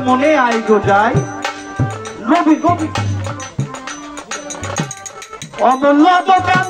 মনে I go যায় নবী নবী অমূল্য দোকান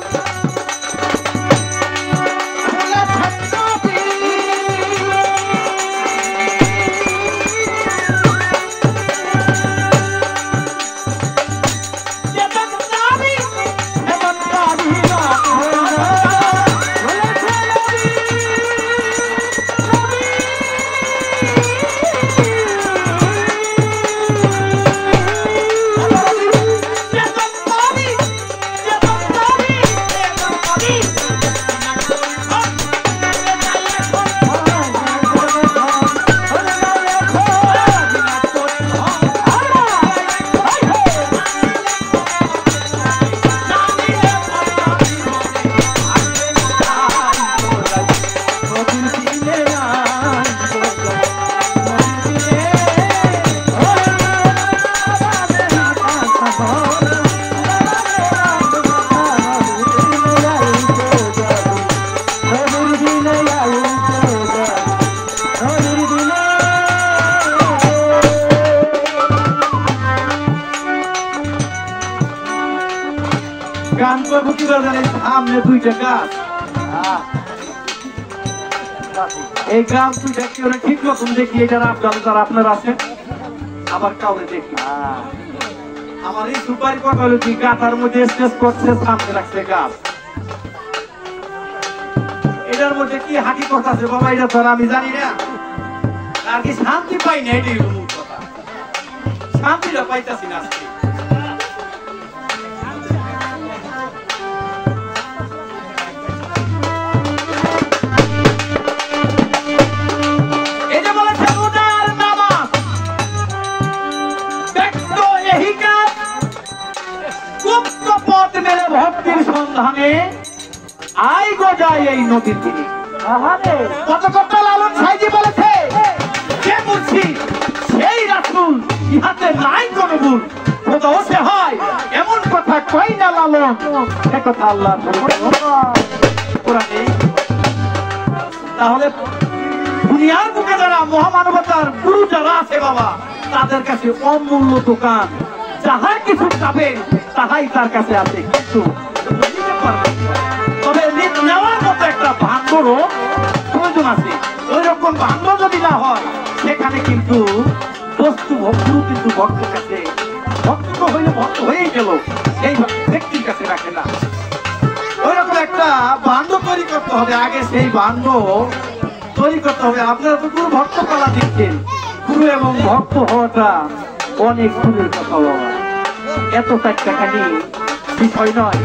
গান করবো কি করে সামনে দুইটা গাছ এই গাছ দুইটা কি ওরা ঠিক রকম দেখি এটার আপনারা আপনার আছে আবার কাউরে দেখি আমার এই সুপারি কথা হলো কি গাছার মধ্যে স্টেজ করছে সামনে রাখছে গাছ এটার মধ্যে কি হাকি কথা আছে বাবা এটা তো আমি জানি না আর কি শান্তি পাই না এটাই মূল কথা শান্তিটা পাইতাছি না ভক্তির সন্ধানে আই গো যায় এই নদীর তীরে কত কত লালন সাইজি বলেছে যে মুর্শিদ সেই রাসূল ইহাতে নাই কোন ভুল খোদা সে হয় এমন কথা কই না লালন সে কথা আল্লাহ কোরআনে তাহলে দুনিয়ার বুকে যারা মহামানবতার গুরু যারা আছে বাবা তাদের কাছে অমূল্য দোকান যাহার কিছু চাবে তাহাই তার কাছে আছে কিছু তবে নেওয়ার মতো একটা ভাণ্ডারও প্রয়োজন আছে ওই রকম ভাণ্ডার যদি না হয় সেখানে এখানে কিন্তু বস্তু গুরু কিন্তু ভক্তের কাছে ভক্ত তো হইলে ভক্ত হয়েই গেল, এই ব্যক্তির কাছে রাখে না। ওইরকম একটা বান্ধ তৈরি করতে হবে, আগে সেই বান্ধ তৈরি করতে হবে। আপনারা তো গুরু ভক্ত কলা দিচ্ছেন, গুরু এবং ভক্ত হওয়াটা অনেক দূরের কথা বাবা, এত চারটা খালি বিষয় নয়।